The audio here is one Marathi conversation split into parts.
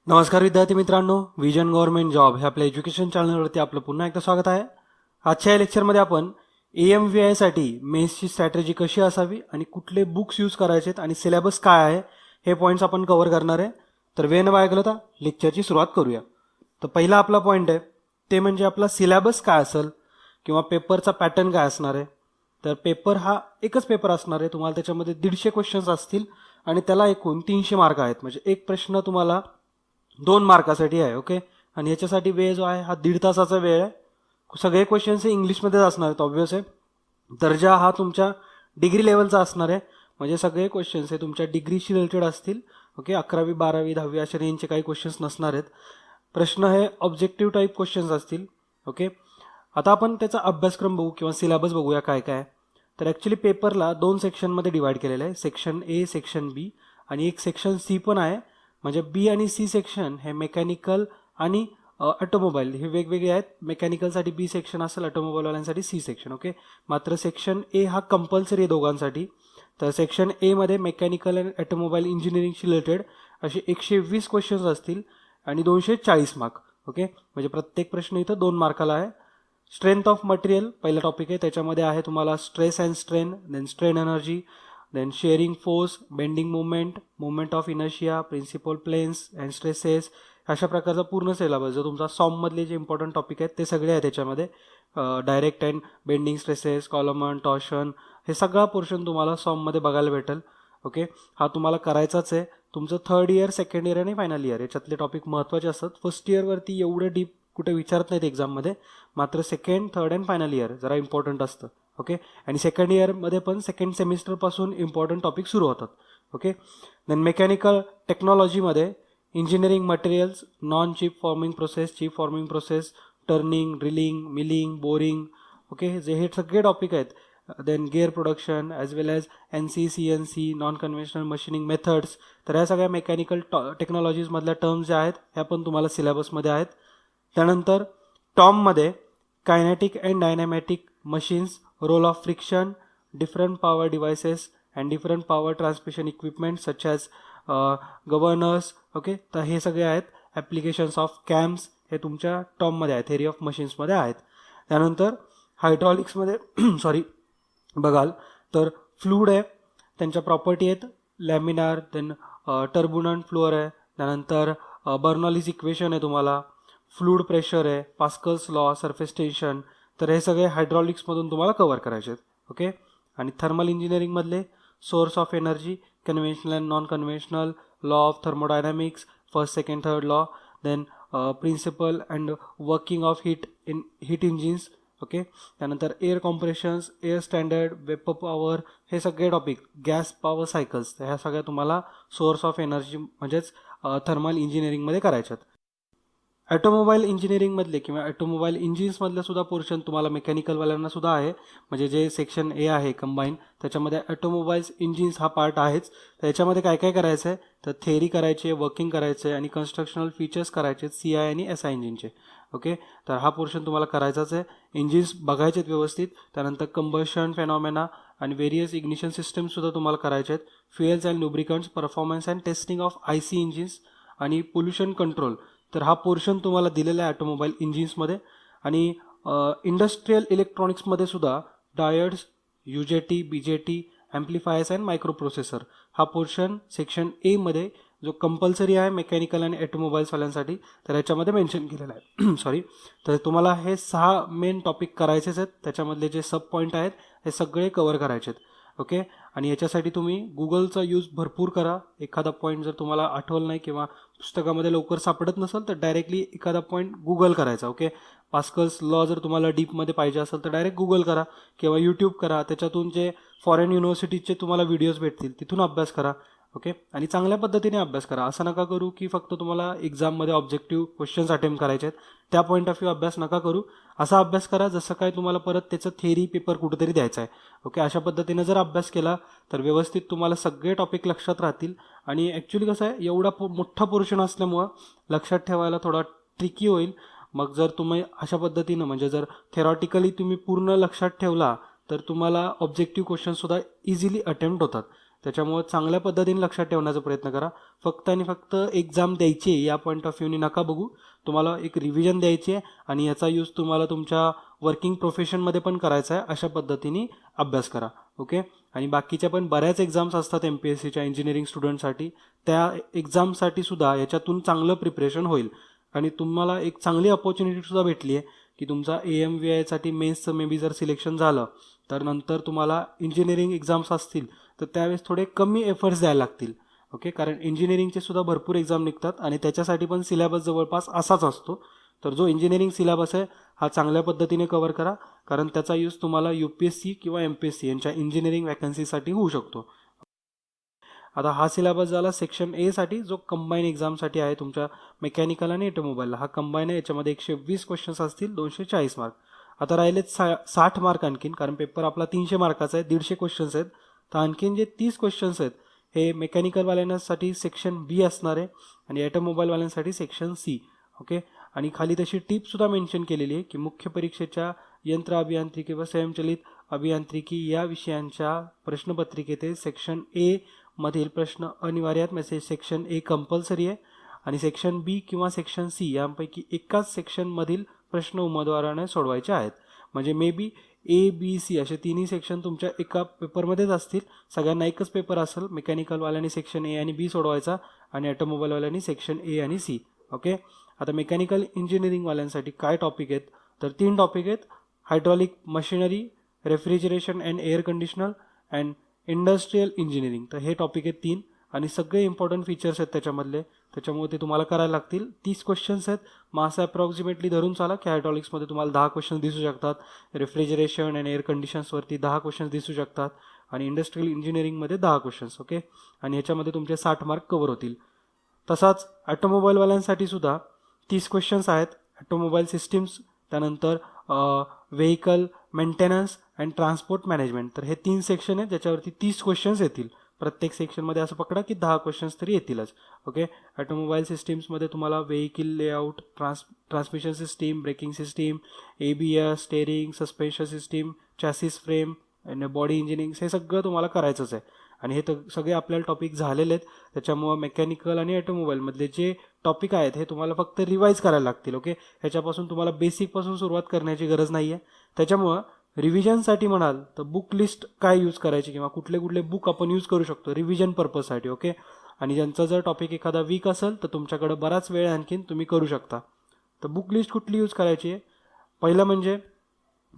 नमस्कार विद्यार्थी मित्रांनो, विजन गव्हर्नमेंट जॉब हे आपल्या एज्युकेशन चॅनलवरती आपलं पुन्हा एकदा स्वागत आहे. आजच्या या लेक्चरमध्ये आपण AMVI साठी मेन्सची स्ट्रॅटेजी कशी असावी आणि कुठले बुक्स यूज करायचेत आणि सिलेबस काय आहे हे पॉईंट्स आपण कव्हर करणार आहे. तर वेळ न वाया घालवता लेक्चरची सुरुवात करूया. तर पहिला आपला पॉईंट आहे ते म्हणजे आपला सिलेबस काय असेल किंवा पेपरचा पॅटर्न काय असणार आहे. तर पेपर हा एकच पेपर असणार आहे. तुम्हाला त्याच्यामध्ये 150 क्वेश्चन्स असतील आणि त्याला एकूण 300 मार्क आहेत. म्हणजे एक प्रश्न तुम्हाला 2 मार्कासाठी आहे. ओके. आणि याच्यासाठी वेळ जो आहे हा 1.5 तासाचा वेळ आहे. सगळे क्वेश्चन्स हे इंग्लिशमध्येच असणार आहेत. ऑब्व्हियस आहे. दर्जा हा तुमच्या डिग्री लेवलचा असणार आहे. म्हणजे सगळे क्वेश्चन्स हे तुमच्या डिग्रीशी रिलेटेड असतील. ओके. 11वी 12वी 10वी अशा रेंजचे काही क्वेश्चन्स नसणार आहेत. प्रश्न हे ऑब्जेक्टिव्ह टाईप क्वेश्चन्स असतील. ओके. आता आपण त्याचा अभ्यासक्रम बघू किंवा सिलेबस बघूया काय काय. तर ॲक्च्युली पेपरला 2 सेक्शनमध्ये डिवाइड केलेलं आहे. सेक्शन ए, सेक्शन बी आणि एक सेक्शन सी पण आहे. म्हणजे बी आणि सी सेक्शन हे मेकॅनिकल आणि ऑटोमोबाईल हे वेगवेगळे आहेत. मेकॅनिकलसाठी बी सेक्शन असेल, ऑटोमोबाईलवाल्यांसाठी सी सेक्शन. ओके. मात्र सेक्शन ए हा कंपल्सरी आहे दोघांसाठी. तर सेक्शन ए मध्ये मेकॅनिकल आणि ऑटोमोबाईल इंजिनिअरिंगशी रिलेटेड असे 120 क्वेश्चन्स असतील आणि 240 मार्क. ओके. म्हणजे प्रत्येक प्रश्न इथं 2 मार्काला आहे. स्ट्रेंथ ऑफ मटेरियल पहिला टॉपिक आहे. त्याच्यामध्ये आहे तुम्हाला stress and strain, then strain energy, then shearing force, bending movement, movement of inertia, principal planes and stresses, अशा प्रकारचा पूर्ण सिलेबस जो तुमचा सॉममधले जे इम्पॉर्टंट टॉपिक आहेत ते सगळे आहेत त्याच्यामध्ये. Direct and bending stresses, कॉलमन, torsion, हे सगळा पोर्शन तुम्हाला सॉममध्ये बघायला भेटेल. ओके. हा तुम्हाला करायचाच आहे. तुमचं 3rd इयर, 2nd इयर आणि फायनल इयर याच्यातले टॉपिक महत्त्वाचे असतात. फर्स्ट इयरवरती एवढं डीप कुठे विचारत नाहीत एक्झाममध्ये. मात्र 2nd, 3rd and final year जरा इम्पॉर्टंट असतं. ओके. आणि 2nd इयरमध्ये पण 2nd सेमिस्टरपासून इम्पॉर्टंट टॉपिक सुरू होतात. ओके. देन मेकॅनिकल टेक्नॉलॉजीमध्ये engineering materials, non chip forming process, chip forming process, turning, drilling, milling, boring. Okay. जे हे सगळे टॉपिक आहेत. Then gear production as well as NC, CNC, non conventional machining methods. तर ह्या सगळ्या मेकॅनिकल टेक्नॉलॉजीजमधल्या टर्म्स ज्या आहेत ह्या पण तुम्हाला सिलेबसमध्ये आहेत. त्यानंतर टॉममध्ये kinetic and dynamic machines, role of friction, different power devices and different power transmission equipment such as governors. Okay. तर हे सगळे आहेत. ॲप्लिकेशन्स ऑफ कॅम्स हे तुमच्या टॉममध्ये आहेत, थेरी ऑफ मशीन्समध्ये आहेत. त्यानंतर हायड्रॉलिक्समध्ये सॉरी बघाल तर फ्लूड आहे, त्यांच्या प्रॉपर्टी आहेत लॅमिनार, देन टर्बुलंट फ्लोअर आहे. त्यानंतर बर्नॉलीज इक्वेशन आहे तुम्हाला, फ्लूड प्रेशर आहे, पास्कल्स लॉ, सरफेस टेन्शन. तर हे सगळे हायड्रॉलिक्समधून तुम्हाला कव्हर करायचे आहेत. ओके. आणि थर्मल इंजिनिअरिंगमधले source of energy, conventional and non conventional, law of thermodynamics, first, second, third law, then principle and working of heat engines. Okay. त्यानंतर air compressions, air standard, vapour power, हे सगळे टॉपिक, गॅस पॉवर सायकल्स, ह्या सगळ्या तुम्हाला सोर्स ऑफ एनर्जी म्हणजेच थर्मल इंजिनिअरिंगमध्ये करायच्यात. ऑटोमोबाईल इंजिनिअरिंगमधले किंवा ऑटोमोबाईल इंजिन्समधले सुद्धा पोर्शन तुम्हाला मेकॅनिकलवाल्यांना सुद्धा आहे. म्हणजे जे सेक्शन ए आहे कंबाईन त्याच्यामध्ये ऑटोमोबाईल्स इंजिन्स हा पार्ट आहेच. तर याच्यामध्ये काय काय करायचं आहे तर थेअरी करायची आहे, वर्किंग करायचं आहे आणि कन्स्ट्रक्शनल फीचर्स करायचे आहेत CI आणि SI इंजिनचे. ओके. तर हा पोर्शन तुम्हाला करायचाच आहे. इंजिन्स बघायचे आहेत व्यवस्थित. त्यानंतर कंबशन फेनॉमेना आणि व्हेरियस इग्निशन सिस्टमसुद्धा तुम्हाला करायचे आहेत. Fuels and lubricants, performance and testing of IC engines आणि पोल्युशन कंट्रोल. तर हा पोर्शन तुम्हाला दिलेला आहे ऑटोमोबाईल इंजिन्समध्ये. आणि इंडस्ट्रियल इलेक्ट्रॉनिक्समध्ये सुद्धा diodes, UJT, BJT, amplifiers and microprocessor हा पोर्शन सेक्शन एमध्ये जो कंपल्सरी आहे मेकॅनिकल आणि ऑटोमोबाईल्सवाल्यांसाठी तर याच्यामध्ये मेन्शन केलेला आहे. सॉरी. तर तुम्हाला हे 6 मेन टॉपिक करायचेच आहेत. त्याच्यामधले जे सब पॉईंट आहेत हे सगळे कव्हर करायचे आहेत. ओके. आणि याच्यासाठी तुम्ही गुगलचा यूज भरपूर करा. एखादा पॉईंट जर तुम्हाला आठवलं नाही किंवा पुस्तकामध्ये लवकर सापडत नसेल तर डायरेक्टली एखादा पॉईंट गुगल करायचा. ओके. पास्कल्स लॉ जर तुम्हाला डीपमध्ये पाहिजे असेल तर डायरेक्ट गुगल करा किंवा यूट्यूब करा. त्याच्यातून जे फॉरेन युनिव्हर्सिटीजचे तुम्हाला व्हिडिओज भेटतील तिथून अभ्यास करा. ओके. आणि चांगल्या पद्धतीने अभ्यास करा. असं नका करू की फक्त तुम्हाला एक्झाममध्ये ऑब्जेक्टिव्ह क्वेश्चन्स अटेम्प्ट करायचे आहेत त्या पॉईंट ऑफ व्ह्यू अभ्यास नका करू. असा अभ्यास करा जसं काय तुम्हाला परत त्याचं थेरी पेपर कुठेतरी द्यायचा आहे. ओके. अशा पद्धतीने जर अभ्यास केला तर व्यवस्थित तुम्हाला सगळे टॉपिक लक्षात राहतील. आणि ॲक्च्युली कसं आहे एवढा मोठा पोर्शन असल्यामुळं लक्षात ठेवायला थोडा ट्रिकी होईल. मग जर तुम्ही अशा पद्धतीनं म्हणजे जर थेरॉटिकली तुम्ही पूर्ण लक्षात ठेवला तर तुम्हाला ऑब्जेक्टिव्ह क्वेश्चनसुद्धा इझिली अटेम्प्ट होतात. त्याच्यामुळे चांगल्या पद्धतीने लक्षात ठेवण्याचा प्रयत्न करा. फक्त आणि फक्त एक्झाम द्यायची आहे या पॉईंट ऑफ व्ह्यूने नका बघू. तुम्हाला एक रिव्हिजन द्यायची आहे आणि याचा यूज तुम्हाला तुमच्या वर्किंग प्रोफेशनमध्ये पण करायचा आहे. अशा पद्धतीने अभ्यास करा. ओके. आणि बाकीच्या पण बऱ्याच एक्झाम्स असतात MPSCच्या इंजिनिअरिंग स्टुडंटसाठी. त्या एक्झामसाठी सुद्धा याच्यातून चांगलं प्रिपरेशन होईल आणि तुम्हाला एक चांगली अपॉर्च्युनिटीसुद्धा भेटली आहे की तुमचा AMVIसाठी मेन्सचं मे बी जर सिलेक्शन झालं तर नंतर तुम्हाला इंजिनिअरिंग एक्झाम्स असतील तर त्यावेळेस थोडे कमी एफर्ट्स द्यायला लागतील. ओके. कारण इंजिनिअरिंगचे सुद्धा भरपूर एक्झाम निघतात आणि त्याच्यासाठी पण सिलेबस जवळपास असाच असतो. तर जो इंजिनिअरिंग सिलेबस आहे हा चांगल्या पद्धतीने कव्हर करा, कारण त्याचा यूज तुम्हाला UPSC किंवा MPSC यांच्या इंजिनिअरिंग वॅकन्सीसाठी होऊ शकतो. आता हा सिलेबस झाला सेक्शन ए साठी, जो कंबाईन एक्झामसाठी आहे तुमच्या मेकॅनिकल आणि ऑटोमोबाईलला. हा कंबाईन आहे, याच्यामध्ये 120 क्वेश्चन्स असतील, 240 मार्क. आता राहिलेत 60 मार्क आणखीन, कारण पेपर आपला 300 मार्काचा आहे, 150 क्वेश्चन्स आहेत. तर आणखीन जे 30 क्वेश्चन्स आहेत हे मेकॅनिकलवाल्यांसाठी सेक्शन बी असणार आहे आणि ऑटोमोबाईलवाल्यांसाठी सेक्शन सी. ओके. आणि खाली तशी टिपसुद्धा मेन्शन केलेली आहे की मुख्य परीक्षेच्या यंत्र अभियांत्रिकी व स्वयंचलित अभियांत्रिकी या विषयांच्या प्रश्नपत्रिकेत सेक्शन ए मधील प्रश्न अनिवार्य आहेत. म्हणजे सेक्शन ए कंपल्सरी आहे आणि सेक्शन बी किंवा सेक्शन सी यांपैकी एकाच सेक्शनमधील प्रश्न उमेदवाराने सोडवायचे आहेत. म्हणजे may be A, B, C असे तिन्ही सेक्शन तुमच्या एका पेपरमध्येच असतील. सगळ्यांना एकच पेपर असेल. मेकॅनिकलवाल्यांनी सेक्शन ए आणि बी सोडवायचा आणि ऑटोमोबाईलवाल्यांनी सेक्शन ए आणि सी. ओके. आता मेकॅनिकल इंजिनिअरिंगवाल्यांसाठी काय टॉपिक आहेत तर 3 टॉपिक आहेत. Hydraulic machinery, refrigeration and air conditioner and industrial engineering. तर हे टॉपिक आहेत 3 आणि सगळे इम्पॉर्टंट फीचर्स आहेत त्याच्यामधले. त्याच्यामुळे ते तुम्हाला करायला लागतील. 30 क्वेश्चन्स आहेत. मग असं अप्रॉक्सिमेटली धरून चाला की हायड्रॉलिक्समध्ये तुम्हाला 10 क्वेश्चन्स दिसू शकतात, रेफ्रिजरेशन अँड एअर कंडिशन्सवरती 10 क्वेश्चन्स दिसू शकतात आणि इंडस्ट्रियल इंजिनिअरिंगमध्ये 10 क्वेश्चन्स. ओके. आणि ह्याच्यामध्ये तुमचे 60 मार्क कव्हर होतील. तसाच ऑटोमोबाईलवाल्यांसाठी सुद्धा 30 क्वेश्चन्स आहेत. ऑटोमोबाईल सिस्टीम्स, त्यानंतर vehicle maintenance and transport management. तर हे 3 सेक्शन आहेत ज्याच्यावरती 30 क्वेश्चन्स येतील. प्रत्येक सेक्शनमध्ये असं पकडा की 10 क्वेश्चन्स तरी येतीलच. ओके. ऑटोमोबाईल सिस्टीम्समध्ये तुम्हाला vehicle layout, transmission system, braking system, ABS, steering, suspension system, chassis frame आणि बॉडी इंजिनिअरिंग हे सगळं तुम्हाला करायचंच आहे. आणि हे सगळे आपल्याला टॉपिक झालेले आहेत. त्याच्यामुळं मेकॅनिकल आणि ऑटोमोबाईलमधले जे टॉपिक आहेत हे तुम्हाला फक्त रिवाईज करायला लागतील. ओके. ह्याच्यापासून तुम्हाला बेसिकपासून सुरुवात करण्याची गरज नाही आहे. त्याच्यामुळं रिव्हिजनसाठी म्हणाल तर बुक लिस्ट काय यूज करायची किंवा कुठले कुठले बुक आपण यूज करू शकतो रिव्हिजन पर्पजसाठी. ओके. आणि ज्यांचा जर टॉपिक एखादा वीक असेल तर तुमच्याकडे बराच वेळ आणखीन तुम्ही करू शकता. तर बुक लिस्ट कुठली यूज करायची आहे? पहिलं म्हणजे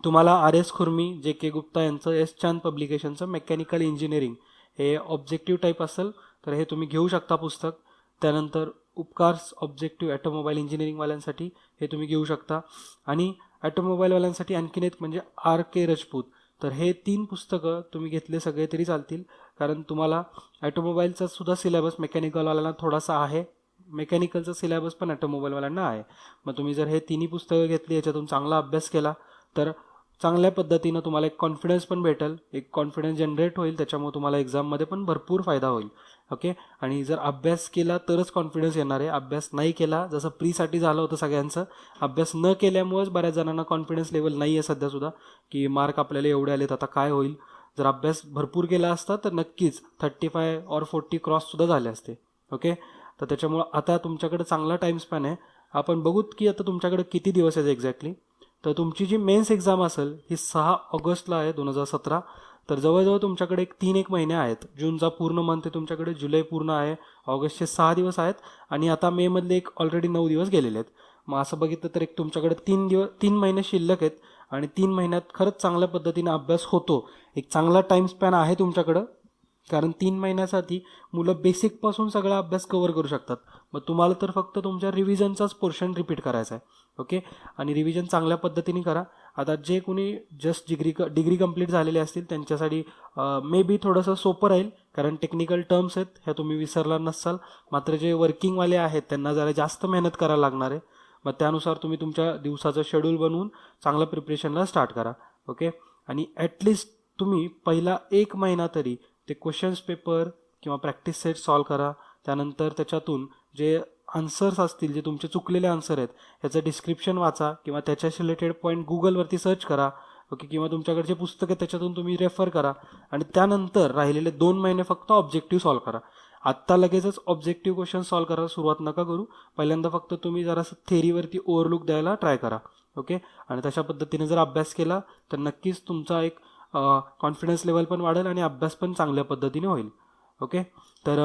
तुम्हाला RS खुर्मी, JK गुप्ता यांचं S चांद पब्लिकेशनचं मेकॅनिकल इंजिनिअरिंग हे ऑब्जेक्टिव्ह टाईप असेल तर हे तुम्ही घेऊ शकता पुस्तक. त्यानंतर उपकार्स ऑब्जेक्टिव्ह ऑटोमोबाईल इंजिनिअरिंगवाल्यांसाठी हे तुम्ही घेऊ शकता. आणि ऑटोमोबाईलवाल्यांसाठी आणखीन एक म्हणजे RK राजपूत. तर हे 3 पुस्तकं तुम्ही घेतले सगळे तरी चालतील, कारण तुम्हाला ऑटोमोबाईलचा सुद्धा सिलेबस मेकॅनिकलवाल्यांना थोडासा आहे, मेकॅनिकलचा सिलेबस पण ऑटोमोबाईलवाल्यांना आहे. मग तुम्ही जर हे तिन्ही पुस्तकं घेतली, याच्यातून चांगला अभ्यास केला तर चांगल्या पद्धतीनं तुम्हाला एक कॉन्फिडन्स पण भेटेल, एक कॉन्फिडन्स जनरेट होईल. त्याच्यामुळे तुम्हाला एक्झाममध्ये पण भरपूर फायदा होईल. ओके. आणि जर अभ्यास केला तरच कॉन्फिडन्स येणार आहे. अभ्यास नाही केला, जसं प्रीसाठी झालं होतं सगळ्यांचं, अभ्यास न केल्यामुळेच बऱ्याच जणांना कॉन्फिडन्स लेवल नाही आहे सध्यासुद्धा की मार्क आपल्याला एवढे आलेत आता काय होईल. जर अभ्यास भरपूर केला असता तर नक्कीच 35 or 40 क्रॉससुद्धा झाले असते. ओके. तर त्याच्यामुळं आता तुमच्याकडे चांगला टाईम स्पॅन आहे. आपण बघूत की आता तुमच्याकडे किती दिवस आहेत एक्झॅक्टली. तर तुमची जी मेन्स एक्झाम असेल ही 6 ऑगस्टला आहे 2017. तर जवळजवळ तुमच्याकडे 3-1 महिने आहेत. जूनचा पूर्ण मंथ आहे तुमच्याकडे, जुलै पूर्ण आहे, ऑगस्टचे 6 दिवस आहेत आणि आता मेमधले एक ऑलरेडी 9 दिवस गेलेले आहेत. मग असं बघितलं तर एक तुमच्याकडे 3 महिने शिल्लक आहेत आणि 3 महिन्यात खरंच चांगल्या पद्धतीने अभ्यास होतो. एक चांगला टाईम स्पॅन आहे तुमच्याकडं, कारण 3 महिन्यासाठी मुलं बेसिकपासून सगळा अभ्यास कव्हर करू शकतात. मग तुम्हाला तर फक्त तुमच्या रिव्हिजनचाच पोर्शन रिपीट करायचा आहे. ओके. आणि रिव्हिजन चांगल्या पद्धतीने करा. आता जे कोणी जस्ट डिग्री कंप्लीट झालेले असतील त्यांच्यासाठी मे बी थोडंसं सोपं राहील, कारण टेक्निकल टर्म्स आहेत ह्या तुम्ही विसरला नसाल. मात्र जे वर्किंगवाले आहेत त्यांना जरा जास्त मेहनत करायला लागणार आहे. मग त्यानुसार तुम्ही तुमच्या दिवसाचं शेड्यूल बनवून चांगलं प्रिपरेशनला स्टार्ट करा. ओके. आणि ॲटलिस्ट तुम्ही पहिला 1 महिना तरी ते क्वेश्चन्स पेपर किंवा प्रॅक्टिस सेट सॉल्व करा. त्यानंतर त्याच्यातून जे आन्सर्स असतील, जे तुमचे चुकलेले आन्सर आहेत ह्याचं डिस्क्रिप्शन वाचा किंवा त्याच्याशी रिलेटेड पॉईंट गुगलवरती सर्च करा. ओके, किंवा तुमच्याकडचे पुस्तक आहे त्याच्यातून तुम्ही रेफर करा आणि त्यानंतर राहिलेले 2 महिने फक्त ऑब्जेक्टिव्ह सॉल्व्ह करा. आत्ता लगेचच ऑब्जेक्टिव्ह क्वेश्चन सॉल्व्ह करायला सुरुवात नका करू. पहिल्यांदा फक्त तुम्ही जरासं थेरीवरती ओव्हरलुक द्यायला ट्राय करा. ओके, आणि तशा पद्धतीने जर अभ्यास केला तर नक्कीच तुमचा एक कॉन्फिडन्स लेवल पण वाढेल आणि अभ्यास पण चांगल्या पद्धतीने होईल. ओके, तर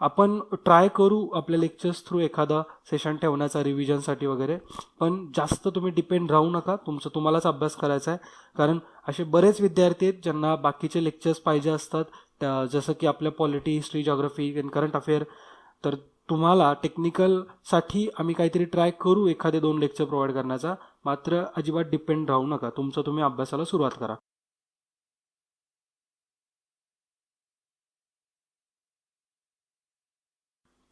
आपण ट्राय करू आपल्या लेक्चर्स थ्रू एखादा सेशन ठेवण्याचा रिव्हिजनसाठी वगैरे, पण जास्त तुम्ही डिपेंड राहू नका. तुम्हालाच अभ्यास करायचा आहे, कारण असे बरेच विद्यार्थी आहेत ज्यांना बाकीचे लेक्चर्स पाहिजे असतात, जसं की आपल्या polity, history, geography and current affair. तर तुम्हाला टेक्निकलसाठी आम्ही काहीतरी ट्राय करू एखादे 2 लेक्चर प्रोव्हाइड करण्याचा. मात्र अजिबात डिपेंड राहू नका, तुम्ही अभ्यासाला सुरुवात करा.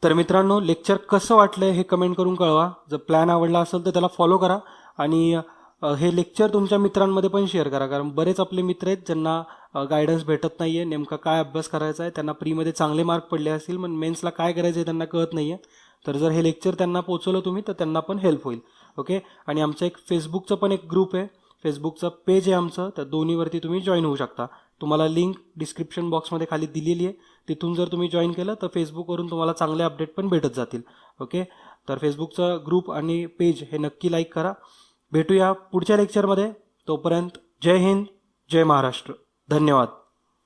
तर मित्रांनो, लेक्चर कसं वाटलं हे कमेंट करून कळवा. जर प्लॅन आवडला असेल तर त्याला फॉलो करा आणि हे लेक्चर तुमच्या मित्रांमध्ये पण शेअर करा, कारण बरेच आपले मित्र आहेत ज्यांना गायडन्स भेटत नाहीये, नेमका काय अभ्यास करायचा आहे. त्यांना प्रीमध्ये चांगले मार्क पडले असतील, पण मेन्सला काय करायचं आहे त्यांना कळत नाहीये. तर जर हे लेक्चर त्यांना पोहोचवलं तुम्ही तर त्यांना पण हेल्प होईल. ओके, आणि आमचं एक फेसबुकचं पण एक ग्रुप आहे, फेसबुकचं पेज आहे आमचं, तर दोन्हीवरती तुम्ही जॉईन होऊ शकता. तुम्हाला लिंक डिस्क्रिप्शन बॉक्समध्ये खाली दिलेली आहे. तिथून जर तुम्ही जॉईन केलं तर फेसबुकवरून तुम्हाला चांगले अपडेट पण भेटत जातील. ओके, तर फेसबुकचा ग्रुप आणि पेज हे नक्की लाईक करा. भेटूया पुढच्या लेक्चरमध्ये. तोपर्यंत जय हिंद, जय महाराष्ट्र. धन्यवाद.